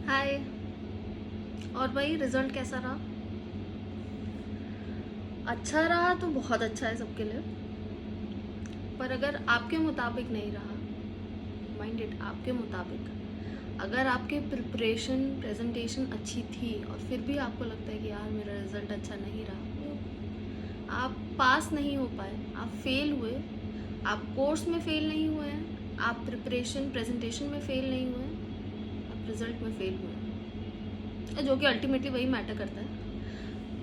हाय। और भाई रिजल्ट कैसा रहा? अच्छा रहा तो बहुत अच्छा है सबके लिए, पर अगर आपके मुताबिक नहीं रहा, माइंड इट, आपके मुताबिक अगर आपके प्रिपरेशन प्रेजेंटेशन अच्छी थी और फिर भी आपको लगता है कि यार मेरा रिजल्ट अच्छा नहीं रहा, आप पास नहीं हो पाए, आप फेल हुए, आप कोर्स में फेल नहीं हुए हैं, आप प्रिपरेशन प्रेजेंटेशन में फेल नहीं हुए हैं, आप रिजल्ट में फेल हुए हैं, जो कि अल्टीमेटली वही मैटर करता है।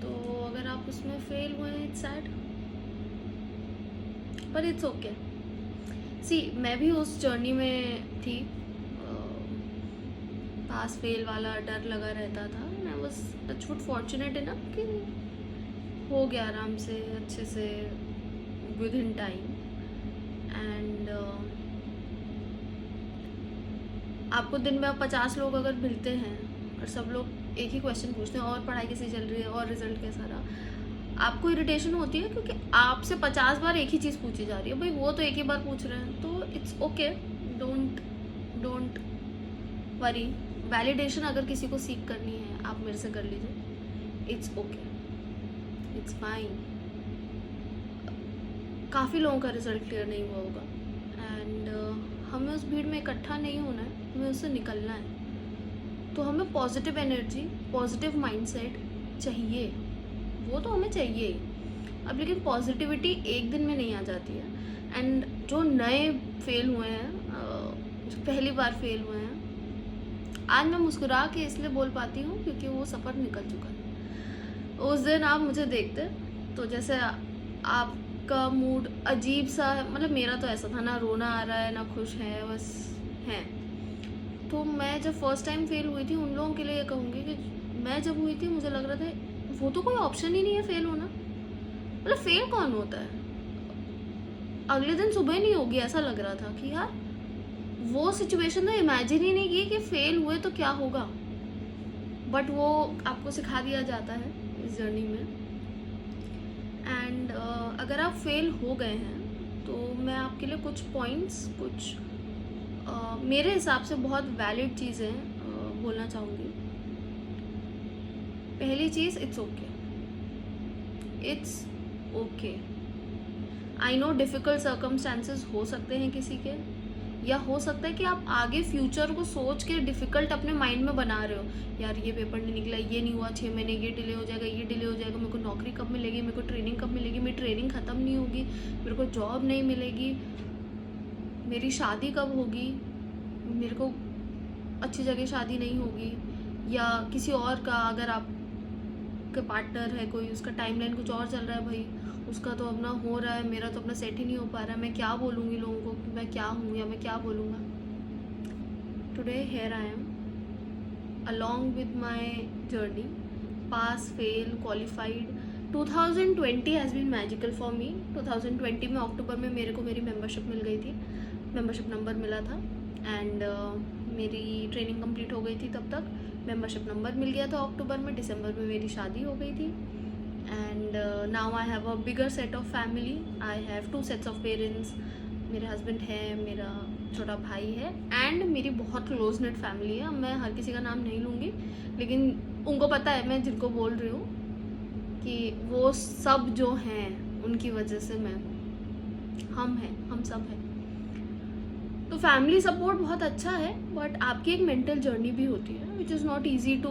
तो अगर आप उसमें फेल हुए हैं, इट्स सैड, पर इट्स ओके। सी, मैं भी उस जर्नी में थी, पास फेल वाला डर लगा रहता था। मैं वाज टचवुड फॉर्चुनेट इनफ कि हो गया आराम से, अच्छे से, विद इन टाइम। एंड आपको दिन में 50 लोग अगर मिलते हैं और सब लोग एक ही क्वेश्चन पूछते हैं, और पढ़ाई कैसी चल रही है, और रिजल्ट कैसा रहा, आपको इरिटेशन होती है क्योंकि आपसे 50 बार एक ही चीज़ पूछी जा रही है। भाई वो तो एक ही बार पूछ रहे हैं, तो it's okay. Don't worry. Validation अगर किसी को सीख करनी है, आप मेरे से कर लीजिए, इट्स ओके, इट्स फाइन। काफ़ी लोगों का रिजल्ट क्लियर नहीं हुआ होगा, एंड हमें उस भीड़ में इकट्ठा नहीं होना है, हमें उससे निकलना है। तो हमें पॉजिटिव एनर्जी, पॉजिटिव माइंडसेट चाहिए, वो तो हमें चाहिए ही। अब लेकिन पॉजिटिविटी एक दिन में नहीं आ जाती है। एंड जो नए फेल हुए हैं, जो पहली बार फेल हुए हैं, आज मैं मुस्कुरा के इसलिए बोल पाती हूँ क्योंकि वो सफ़र निकल चुका है। उस दिन आप मुझे देखते तो जैसे आपका मूड अजीब सा है, मतलब मेरा तो ऐसा था, ना रोना आ रहा है ना खुश है, बस है। तो मैं जब फर्स्ट टाइम फेल हुई थी, उन लोगों के लिए ये कहूँगी कि मैं जब हुई थी मुझे लग रहा था वो तो कोई ऑप्शन ही नहीं है फेल होना। मतलब फेल कौन होता है? अगले दिन सुबह नहीं होगी ऐसा लग रहा था कि यार वो सिचुएशन तो इमेजिन ही नहीं की कि फेल हुए तो क्या होगा। बट वो आपको सिखा दिया जाता है इस जर्नी में। एंड अगर आप फेल हो गए हैं तो मैं आपके लिए कुछ पॉइंट्स, कुछ मेरे हिसाब से बहुत वैलिड चीज़ें बोलना चाहूँगी। पहली चीज़, it's okay, it's okay. I know difficult circumstances हो सकते हैं किसी के, या हो सकता है कि आप आगे फ्यूचर को सोच के डिफ़िकल्ट अपने माइंड में बना रहे हो। यार ये पेपर नहीं निकला, ये नहीं हुआ 6 महीने, ये डिले हो जाएगा, ये डिले हो जाएगा, मेरे को नौकरी कब मिलेगी, मेरे को ट्रेनिंग कब मिलेगी, मेरी ट्रेनिंग ख़त्म नहीं होगी, मेरे को जॉब नहीं मिलेगी, मेरी शादी कब होगी, मेरे को अच्छी जगह शादी नहीं होगी, या किसी और का, अगर आप के पार्टनर है कोई, उसका टाइमलाइन कुछ और चल रहा है, भाई उसका तो अपना हो रहा है, मेरा तो अपना सेट ही नहीं हो पा रहा है, मैं क्या बोलूँगी लोगों को कि मैं क्या हूँ या मैं क्या बोलूँगा। Today here I am, along with my journey, pass, fail, qualified. 2020 has been magical for me. 2020 में अक्टूबर में मेरे को मेरी मेंबरशिप मिल गई थी, मेंबरशिप नंबर मिला था, एंड मेरी ट्रेनिंग कंप्लीट हो गई थी तब तक, मेंबरशिप नंबर मिल गया था अक्टूबर में, दिसंबर में मेरी शादी हो गई थी। And now I have a bigger set of family, I have 2 sets of parents, मेरे हस्बैंड है, मेरा छोटा भाई है, एंड मेरी बहुत क्लोज नेट फैमिली है। मैं हर किसी का नाम नहीं लूँगी, लेकिन उनको पता है मैं जिनको बोल रही हूँ कि वो सब जो हैं उनकी वजह से मैं हूँ, हम हैं, हम सब हैं। तो फैमिली सपोर्ट बहुत अच्छा है, बट आपकी एक मेंटल जर्नी भी होती है which is not easy to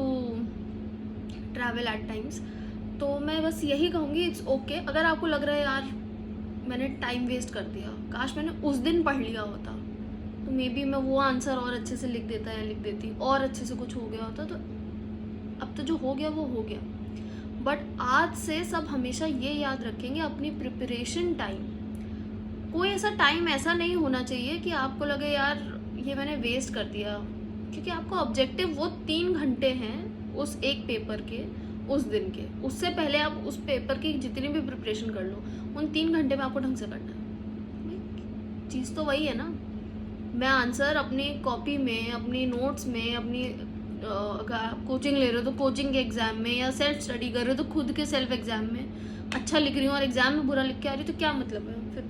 travel at times. तो मैं बस यही कहूँगी, इट्स ओके। अगर आपको लग रहा है यार मैंने टाइम वेस्ट कर दिया, काश मैंने उस दिन पढ़ लिया होता, तो मे बी मैं वो आंसर और अच्छे से लिख देता या लिख देती, और अच्छे से कुछ हो गया होता, तो अब तो जो हो गया वो हो गया। बट आज से सब हमेशा ये याद रखेंगे, अपनी प्रिपरेशन टाइम, कोई ऐसा टाइम ऐसा नहीं होना चाहिए कि आपको लगे यार ये मैंने वेस्ट कर दिया, क्योंकि आपको ऑब्जेक्टिव वो 3 घंटे हैं उस एक पेपर के, उस दिन के। उससे पहले आप उस पेपर की जितनी भी प्रिपरेशन कर लो, उन 3 घंटे में आपको ढंग से करना है। चीज़ तो वही है ना। मैं आंसर अपनी कॉपी में, अपनी नोट्स में, अपनी अगर आप कोचिंग ले रहे हो तो कोचिंग के एग्ज़ाम में, या सेल्फ स्टडी कर रहे हो तो खुद के सेल्फ एग्ज़ाम में अच्छा लिख रही हूँ और एग्ज़ाम में बुरा लिख के आ रही हूँ, तो क्या मतलब है फिर?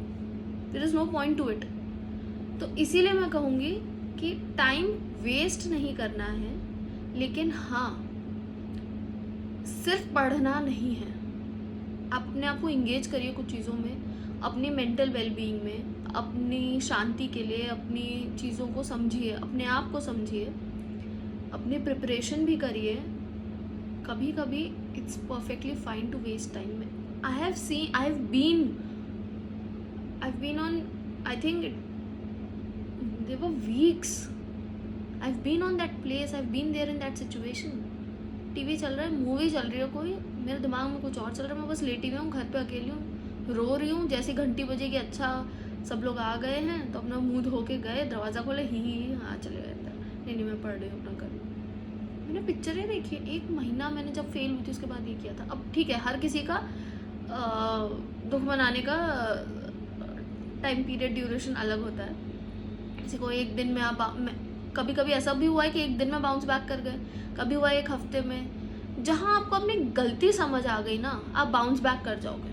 There is no point to it. तो इसीलिए मैं कहूँगी कि टाइम वेस्ट नहीं करना है, लेकिन हाँ, सिर्फ पढ़ना नहीं है, आप अपने आप को इंगेज करिए कुछ चीज़ों में, अपनी मेंटल वेलबींग में, अपनी शांति के लिए अपनी चीज़ों को समझिए, अपने आप को समझिए, अपनी प्रिपरेशन भी करिए। कभी कभी it's perfectly fine to waste time. I've been on, I think there were weeks, I've been on that place, I've been there in that situation। TV चल रहा है, मूवी चल रही है कोई, मेरे दिमाग में कुछ और चल रहा है, मैं बस लेटी हुई हूँ, घर पे अकेली हूँ, रो रही हूँ, जैसी घंटी बजेगी अच्छा सब लोग आ गए हैं तो अपना मुंह धो के गए, दरवाज़ा खोले, ही हाँ चले गए अंदर, नहीं मैं पढ़ रही हूँ अपना कर। मैंने पिक्चरें देखी, 1 महीना मैंने जब फेल हुई थी उसके बाद ये किया था। अब ठीक है, हर किसी का दुख मनाने का टाइम पीरियड ड्यूरेशन अलग होता है। किसी को एक दिन में आप कभी कभी ऐसा भी हुआ है कि एक दिन में बाउंस बैक कर गए, कभी हुआ 1 हफ्ते में। जहाँ आपको अपनी गलती समझ आ गई ना, आप बाउंस बैक कर जाओगे।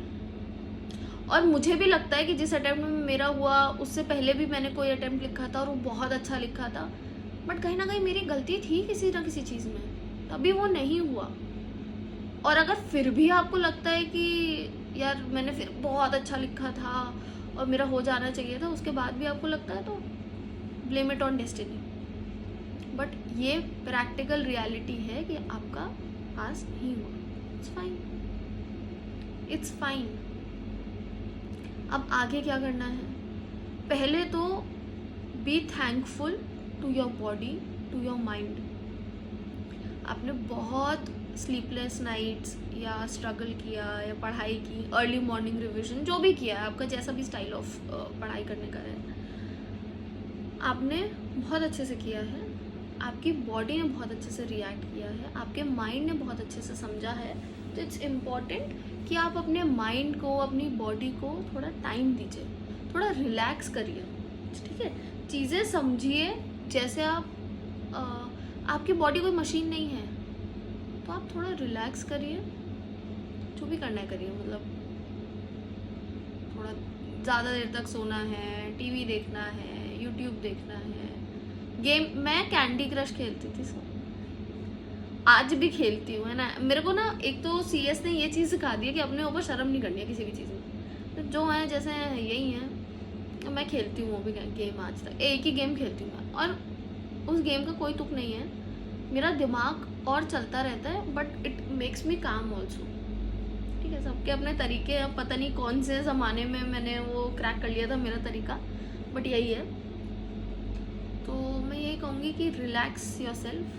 और मुझे भी लगता है कि जिस अटेम्प्ट में मेरा हुआ उससे पहले भी मैंने कोई अटेम्प्ट लिखा था और वो बहुत अच्छा लिखा था, बट कहीं ना कहीं मेरी गलती थी किसी ना किसी चीज़ में, तभी वो नहीं हुआ। और अगर फिर भी आपको लगता है कि यार मैंने फिर बहुत अच्छा लिखा था और मेरा हो जाना चाहिए था, उसके बाद भी आपको लगता है, तो blame it on destiny. But ये प्रैक्टिकल रियलिटी है कि आपका पास नहीं हुआ। It's fine, it's fine. अब आगे क्या करना है? पहले तो be thankful to your body, to your mind. आपने बहुत स्लीपलेस नाइट्स या स्ट्रगल किया या पढ़ाई की, अर्ली मॉर्निंग रिविजन, जो भी किया है, आपका जैसा भी स्टाइल ऑफ पढ़ाई करने का है, आपने बहुत अच्छे से किया है, आपकी बॉडी ने बहुत अच्छे से रिएक्ट किया है, आपके माइंड ने बहुत अच्छे से समझा है। तो इट्स इम्पॉर्टेंट कि आप अपने माइंड को, अपनी बॉडी को थोड़ा टाइम दीजिए, थोड़ा रिलैक्स करिए, ठीक है? चीज़ें समझिए। जैसे आपकी बॉडी कोई मशीन नहीं है, तो आप थोड़ा रिलैक्स करिए, जो भी करना है करिए। मतलब थोड़ा ज़्यादा देर तक सोना है, टीवी देखना है, यूट्यूब देखना है, गेम। मैं कैंडी क्रश खेलती थी, सब आज भी खेलती हूँ, है ना। मेरे को ना एक तो CS ने ये चीज़ सिखा दी है कि अपने ऊपर शर्म नहीं करनी है किसी भी चीज़ में। तो जो है जैसे यही है, तो मैं खेलती हूँ वो भी गेम। आज तक एक ही गेम खेलती हूँ मैं, और उस गेम का कोई तुक नहीं है। मेरा दिमाग और चलता रहता है, बट इट मेक्स मी काम ऑल्सो, ठीक है। सबके अपने तरीके हैं, पता नहीं कौन से ज़माने में मैंने वो क्रैक कर लिया था मेरा तरीका, बट यही है। तो मैं यही कहूँगी कि relax yourself,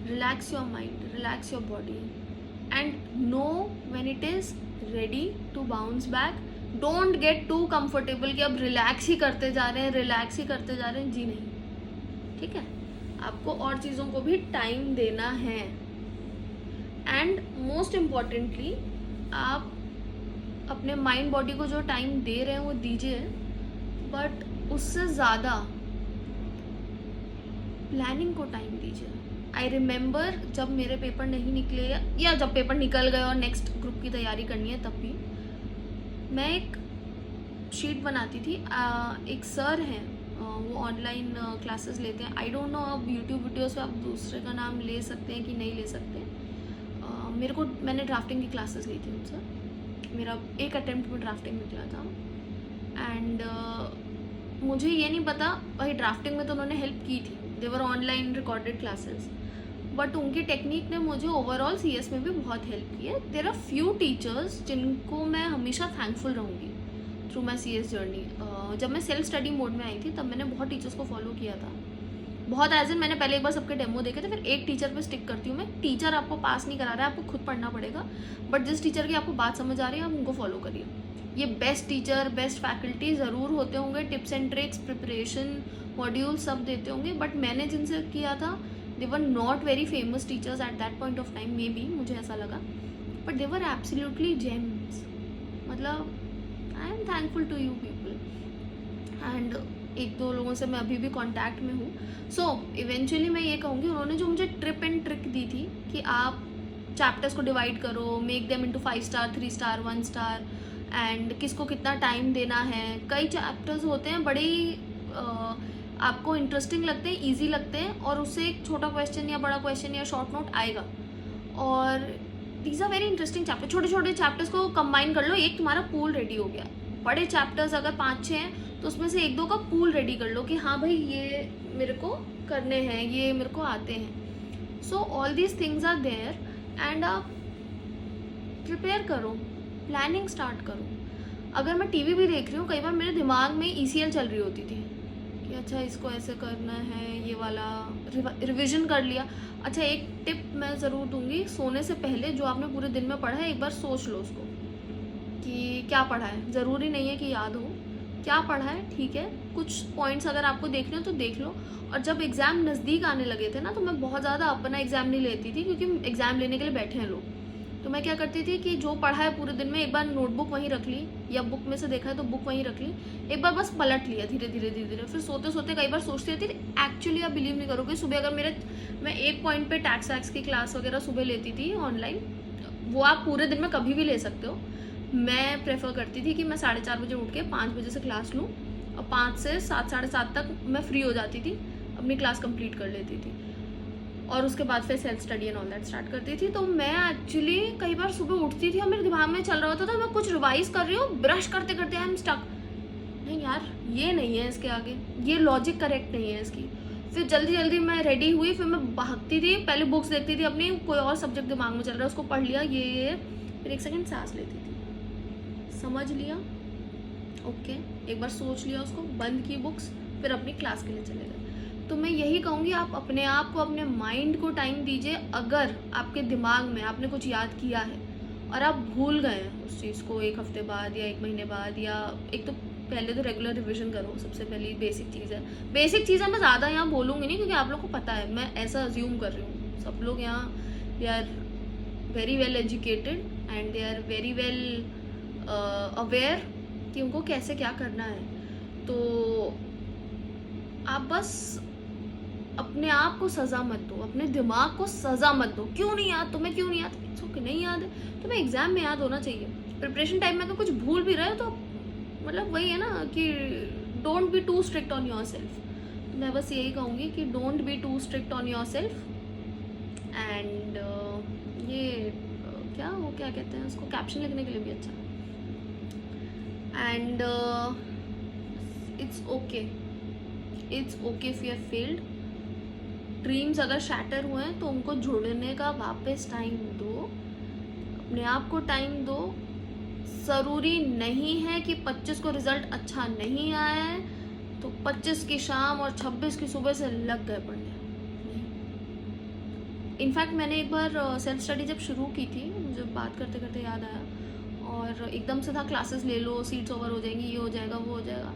relax your mind, relax your body, and know when it is ready to bounce back. Don't get too comfortable कि अब रिलैक्स ही करते जा रहे हैं, रिलैक्स ही करते जा रहे हैं, जी नहीं, ठीक है। आपको और चीज़ों को भी टाइम देना है। एंड मोस्ट इम्पॉर्टेंटली, आप अपने माइंड बॉडी को जो टाइम दे रहे हैं वो दीजिए, बट उससे ज़्यादा प्लानिंग को टाइम दीजिए। आई रिमेंबर जब मेरे पेपर नहीं निकले, या जब पेपर निकल गए और नेक्स्ट ग्रुप की तैयारी करनी है, तब भी मैं एक शीट बनाती थी। एक सर हैं, वो ऑनलाइन क्लासेस लेते हैं। आई डोंट नो अब यूट्यूब वीडियोस पे आप दूसरे का नाम ले सकते हैं कि नहीं ले सकते। मैंने ड्राफ्टिंग की क्लासेस ली थी उनसे। मेरा एक अटेम्प्ट में ड्राफ्टिंग निकला था। एंड मुझे ये नहीं पता, भाई ड्राफ्टिंग में तो उन्होंने हेल्प की थी, देवर ऑनलाइन रिकॉर्डेड क्लासेस, बट उनकी टेक्निक ने मुझे ओवरऑल CS में भी बहुत हेल्प की है। देयर आर फ्यू टीचर्स जिनको मैं हमेशा थैंकफुल रहूँगी थ्रू माई CS जर्नी। जब मैं सेल्फ स्टडी मोड में आई थी तब मैंने बहुत टीचर्स को फॉलो किया था, बहुत एज इन मैंने पहले एक बार सबके डेमो देखे थे, फिर एक टीचर पे स्टिक करती हूँ मैं। टीचर आपको पास नहीं करा रहा है, आपको खुद पढ़ना पड़ेगा, बट जिस टीचर की आपको बात समझ आ रही है आप उनको फॉलो करिए। ये बेस्ट टीचर, बेस्ट फैकल्टी ज़रूर होते होंगे, tips and tricks, preparation, module सब देते होंगे, बट मैंने जिनसे किया था they were not very famous teachers at that point of time, maybe, मुझे ऐसा लगा, but they were absolutely gems. मतलब I am thankful to you people. And 1-2 लोगों से मैं अभी भी कांटेक्ट में हूँ। सो इवेंचुअली मैं ये कहूँगी, उन्होंने जो मुझे ट्रिप एंड ट्रिक दी थी कि आप चैप्टर्स को डिवाइड करो, make them into 5 star, 3 star, 1 star, and किसको कितना टाइम देना है। कई चैप्टर्स होते हैं बड़े ही आपको इंटरेस्टिंग लगते हैं, ईजी लगते हैं, और उससे एक छोटा क्वेश्चन या बड़ा क्वेश्चन या शॉर्ट नोट आएगा। और these are very interesting chapter. छोटे छोटे चैप्टर्स को कंबाइन कर लो, एक तुम्हारा पूल रेडी हो गया। बड़े चैप्टर्स अगर 5-6 हैं तो उसमें से 1-2 का पूल रेडी कर लो कि हाँ भाई ये मेरे को करने हैं, ये मेरे को आते हैं। So all these things are there and आप प्रिपेयर करो, प्लानिंग स्टार्ट करो। अगर मैं टीवी भी देख रही हूँ, कई बार मेरे दिमाग में ECL चल रही होती थी कि अच्छा इसको ऐसे करना है, ये वाला रिविजन कर लिया। अच्छा, एक टिप मैं ज़रूर दूंगी, सोने से पहले जो आपने पूरे दिन में पढ़ा है एक बार सोच लो उसको कि क्या पढ़ा है। ज़रूरी नहीं है कि याद हो क्या पढ़ा है, ठीक है, कुछ पॉइंट्स अगर आपको देखने हो तो देख लो। और जब एग्ज़ाम नज़दीक आने लगे थे ना, तो मैं बहुत ज़्यादा अपना एग्ज़ाम नहीं लेती थी, क्योंकि एग्ज़ाम लेने के लिए बैठे हैं लोग। तो मैं क्या करती थी कि जो पढ़ा है पूरे दिन में, एक बार नोटबुक वहीं रख ली, या बुक में से देखा है तो बुक वहीं रख ली, एक बार बस पलट लिया धीरे धीरे धीरे धीरे। फिर सोते सोते कई बार सोचती रहती थी। एक्चुअली आप बिलीव नहीं करोगे, सुबह अगर मैं एक पॉइंट पे टैक्स वैक्स की क्लास वगैरह सुबह लेती थी ऑनलाइन, वो आप पूरे दिन में कभी भी ले सकते हो। मैं प्रेफर करती थी कि मैं 4:30 बजे उठ के 5 बजे से क्लास लूँ, और 5 से 7, 7:30 तक मैं फ्री हो जाती थी, अपनी क्लास कंप्लीट कर लेती थी, और उसके बाद फिर self study and all that start करती थी। तो मैं एक्चुअली कई बार सुबह उठती थी और मेरे दिमाग में चल रहा होता था मैं कुछ रिवाइज कर रही हूँ, ब्रश करते करते आई एम स्टक, नहीं यार ये नहीं है इसके आगे, ये लॉजिक करेक्ट नहीं है इसकी। फिर जल्दी जल्दी मैं रेडी हुई, फिर मैं भागती थी, पहले बुक्स देखती थी अपनी, कोई और सब्जेक्ट दिमाग में चल रहा है उसको पढ़ लिया, ये फिर 1 सेकेंड सांस लेती थी, समझ लिया, ओके, एक बार सोच लिया उसको, बंद की बुक्स, फिर अपनी क्लास के लिए चले गए। तो मैं यही कहूँगी, आप अपने आप को, अपने माइंड को टाइम दीजिए। अगर आपके दिमाग में आपने कुछ याद किया है और आप भूल गए हैं उस चीज़ को 1 हफ्ते बाद या 1 महीने बाद, या एक तो पहले तो रेगुलर रिविजन करो, सबसे पहली बेसिक चीज़ है। बेसिक चीज़ें मैं ज़्यादा यहाँ बोलूँगी नहीं, क्योंकि आप लोग को पता है, मैं ऐसा अज्यूम कर रही हूँ सब लोग यहाँ they are very well educated and they are very well aware कि उनको कैसे क्या करना है। तो आप बस अपने आप को सज़ा मत दो, अपने दिमाग को सज़ा मत दो। क्यों नहीं याद, तुम्हें क्यों नहीं याद, इट्स ओके, नहीं याद है, तुम्हें एग्जाम में याद होना चाहिए। प्रिपरेशन टाइम में अगर कुछ भूल भी रहे हो तो मतलब वही है ना कि don't be too strict on yourself. मैं बस यही कहूँगी कि don't be too strict on yourself. And ये क्या कहते हैं उसको, कैप्शन लिखने के लिए भी अच्छा। And it's okay if you have failed. Dreams अगर शैटर हुए हैं तो उनको जुड़ने का वापस टाइम दो, अपने आप को टाइम दो। ज़रूरी नहीं है कि 25 को रिज़ल्ट अच्छा नहीं आया है तो 25 की शाम और 26 की सुबह से लग गए पढ़ने। इनफैक्ट मैंने एक बार सेल्फ स्टडी जब शुरू की थी, मुझे बात करते करते याद आया, और एकदम से था क्लासेस ले लो, सीट्स ओवर हो जाएंगी, ये हो जाएगा, वो हो जाएगा।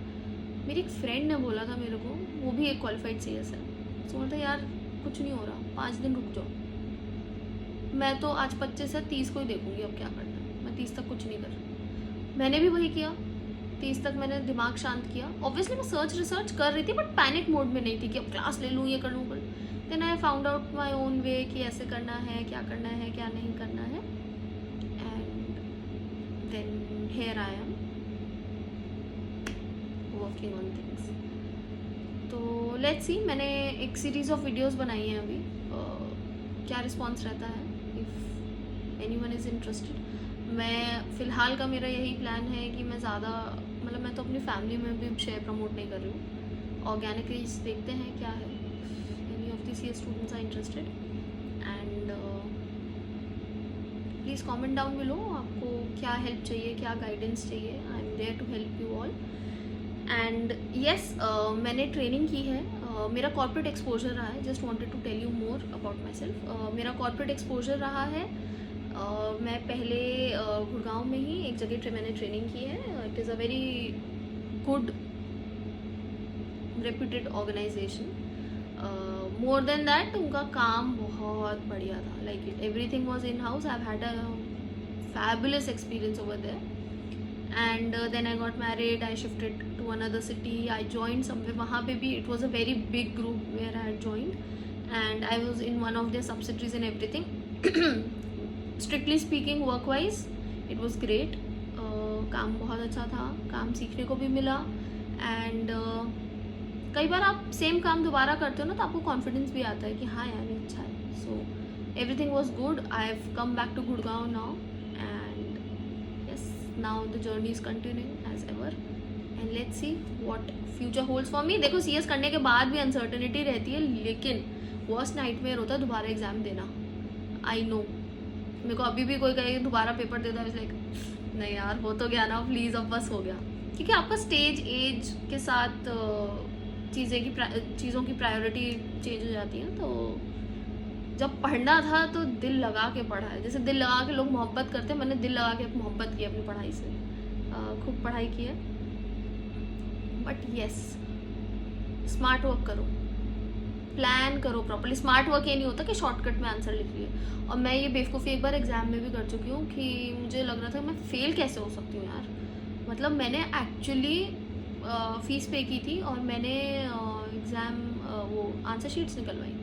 मेरी एक फ्रेंड ने बोला था मेरे को, वो भी एक क्वालिफाइड CS है, तो बोलता यार कुछ नहीं हो रहा, 5 दिन रुक जाओ। मैं तो आज 25 से 30 को ही देखूंगी अब क्या करना है, मैं 30 तक कुछ नहीं कर रही। मैंने भी वही किया, 30 तक मैंने दिमाग शांत किया। ऑब्वियसली मैं रिसर्च कर रही थी, बट पैनिक मोड में नहीं थी कि अब क्लास ले लूँ, ये कर लूँ। Then I found out my own way कि ऐसे करना है, क्या नहीं करना है। And then here I am working on things. तो लेट्स सी, मैंने एक सीरीज ऑफ वीडियोस बनाई हैं अभी, क्या रिस्पॉन्स रहता है, इफ़ एनीवन इज़ इंटरेस्टेड। मैं फ़िलहाल का मेरा यही प्लान है कि मैं ज़्यादा मतलब मैं तो अपनी फैमिली में भी शेयर प्रमोट नहीं कर रही हूँ, ऑर्गेनिकली देखते हैं क्या है। Any of the CS students are interested and please comment down below, आपको क्या हेल्प चाहिए, क्या गाइडेंस चाहिए। I am there to help you all. And yes, मैंने ट्रेनिंग की है, मेरा कॉर्पोरेट एक्सपोजर रहा है। Just wanted to tell you more about myself. मेरा कॉर्पोरेट एक्सपोजर रहा है, मैं पहले गुड़गांव में ही एक जगह मैंने ट्रेनिंग की है। It is a very good reputed organization. More than that उनका काम बहुत बढ़िया था, like everything was in house. I have had a fabulous experience over there. And then I got married, I shifted to another city, I joined somewhere, वहाँ पे भी it was a very big group where I had joined and I was in one of their subsidiaries and everything. Strictly speaking, work wise it was great. काम बहुत अच्छा था, काम सीखने को भी मिला, and कई बार आप सेम काम दोबारा करते हो ना, तो आपको कॉन्फिडेंस भी आता है कि हाँ यार ये अच्छा है. So everything was good. I have come back to Gurgaon now, and yes, now the journey is continuing as ever, and let's see what future holds for me. देखो CS करने के बाद भी अनसर्टेनिटी रहती है, लेकिन वर्स्ट नाइटमेयर होता है दोबारा एग्जाम देना. आई नो, मेरे को अभी भी कोई कहे दोबारा पेपर दे दो, लाइक नहीं यार हो तो गया ना, प्लीज़ अब बस हो गया. क्योंकि आपका स्टेज एज के साथ चीज़ों की प्रायोरिटी चेंज हो जाती है. तो जब पढ़ना था तो दिल लगा के पढ़ा है. जैसे दिल लगा के लोग मोहब्बत करते हैं, मैंने दिल लगा के मोहब्बत की अपनी पढ़ाई से. खूब पढ़ाई की है. बट येस, स्मार्ट वर्क करो, प्लान करो प्रॉपर्ली. स्मार्ट वर्क ये नहीं होता कि शॉर्टकट में आंसर लिख लिए. और मैं ये बेवकूफ़ी एक बार एग्ज़ाम में भी कर चुकी हूँ कि मुझे लग रहा था मैं फ़ेल कैसे हो सकती हूँ यार. मतलब मैंने एक्चुअली फ़ीस पे की थी और मैंने एग्ज़ाम वो आंसर शीट्स निकलवाई.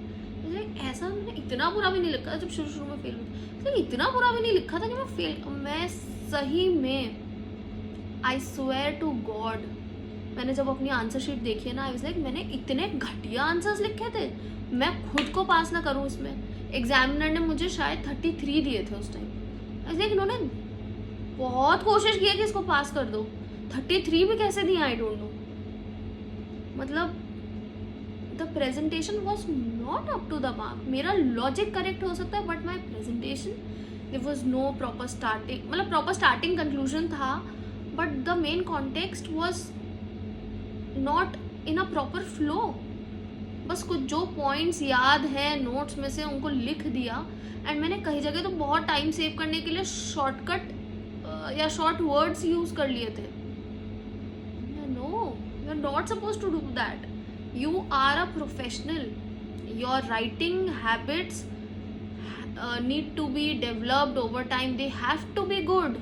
मुझे ऐसा, मैंने इतना बुरा भी नहीं लिखा जब शुरू में फेल हुई, तो इतना बुरा भी नहीं लिखा था कि मैं फेल. मैं सही में, आई स्वेयर टू गॉड, मैंने जब अपनी आंसर शीट देखी है ना, आई वाज लाइक मैंने इतने घटिया आंसर्स लिखे थे, मैं खुद को पास ना करूँ इसमें. एग्जामिनर ने मुझे शायद 33 दिए थे उस टाइम. आई वाज लाइक इन्होंने बहुत कोशिश की है कि इसको पास कर दो, 33 भी कैसे दिए, आई डोंट नो. मतलब the presentation was not up to the mark. मेरा लॉजिक करेक्ट हो सकता है, but my presentation, there was no proper starting, मतलब प्रॉपर स्टार्टिंग कंक्लूजन था, but the main context was not in a proper flow. बस कुछ जो points याद हैं नोट्स में से उनको लिख दिया. एंड मैंने कई जगह तो बहुत टाइम सेव करने के लिए शॉर्टकट या शॉर्ट वर्ड्स यूज कर लिए थे. No, you are not suppose to do that. You are a professional. Your writing habits need to be developed over time. They have to be good,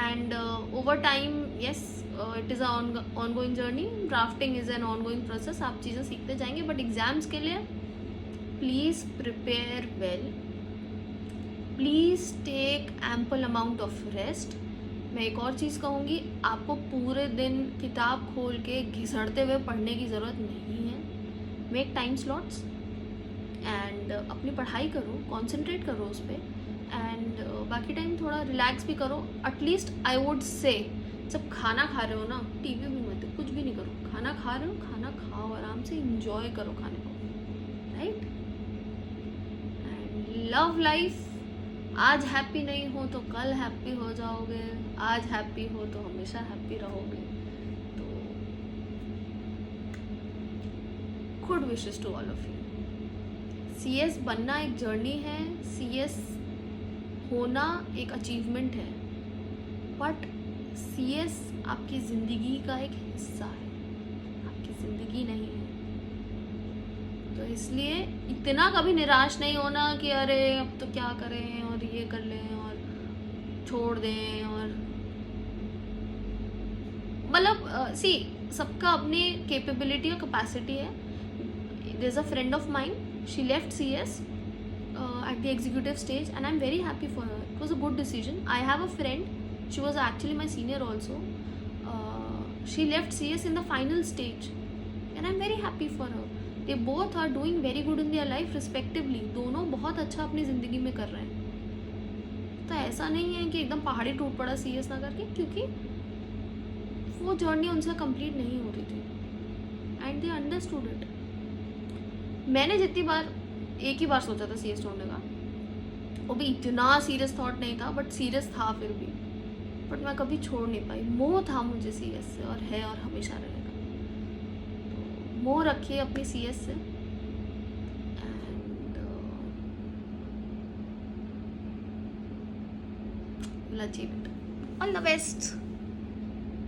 and over time, yes, it is an ongoing journey. Drafting is an ongoing process. आप चीज़ें सीखते जाएंगे, but exams के लिए please prepare well, please take ample amount of rest. मैं एक और चीज़ कहूँगी, आपको पूरे दिन किताब खोल के घिसड़ते हुए पढ़ने की ज़रूरत नहीं है. मेक टाइम स्लॉट्स एंड अपनी पढ़ाई करो, कॉन्सेंट्रेट करो उस पर, एंड बाकी टाइम थोड़ा रिलैक्स भी करो. एटलीस्ट आई वुड से, जब खाना खा रहे हो ना, टीवी भी मत, कुछ भी नहीं करो. खाना खा रहे हो, खाना खाओ, आराम से इंजॉय करो खाने को, राइट. And love life. आज हैप्पी नहीं हो तो कल हैप्पी हो जाओगे, आज हैप्पी हो तो हमेशा हैप्पी रहोगे. तो good wishes to all of you. CS बनना एक जर्नी है, CS होना एक अचीवमेंट है, बट CS आपकी ज़िंदगी का एक हिस्सा है, आपकी ज़िंदगी नहीं है. तो इसलिए इतना कभी निराश नहीं होना कि अरे अब तो क्या करें और ये कर लें और छोड़ दें. और मतलब सी, सबका अपनी कैपेबिलिटी और कैपेसिटी है. There is a friend of mine, she left CS at the executive stage, and I'm very happy for her. It was a good decision. I have a friend, she was actually my senior also. She left CS in the final stage, and I'm very happy for her. They both are doing very good in their life respectively. दोनों बहुत अच्छा अपनी ज़िंदगी में कर रहे हैं. तो ऐसा नहीं है कि एकदम पहाड़ी टूट पड़ा CS ना करके, क्योंकि वो जर्नी उनसे कंप्लीट नहीं हो रही थी, एंड दे अंडरस्टूड इट. मैंने जितनी बार, एक ही बार सोचा था CS छोड़ने का, वो भी इतना सीरियस थॉट नहीं था, बट सीरियस था फिर भी, बट मैं कभी छोड़ नहीं पाई. मोह था मुझे CS से, और है और हमेशा रहेगा. तो मोह रखिए अपनी CS से, and will achieve it. All the best.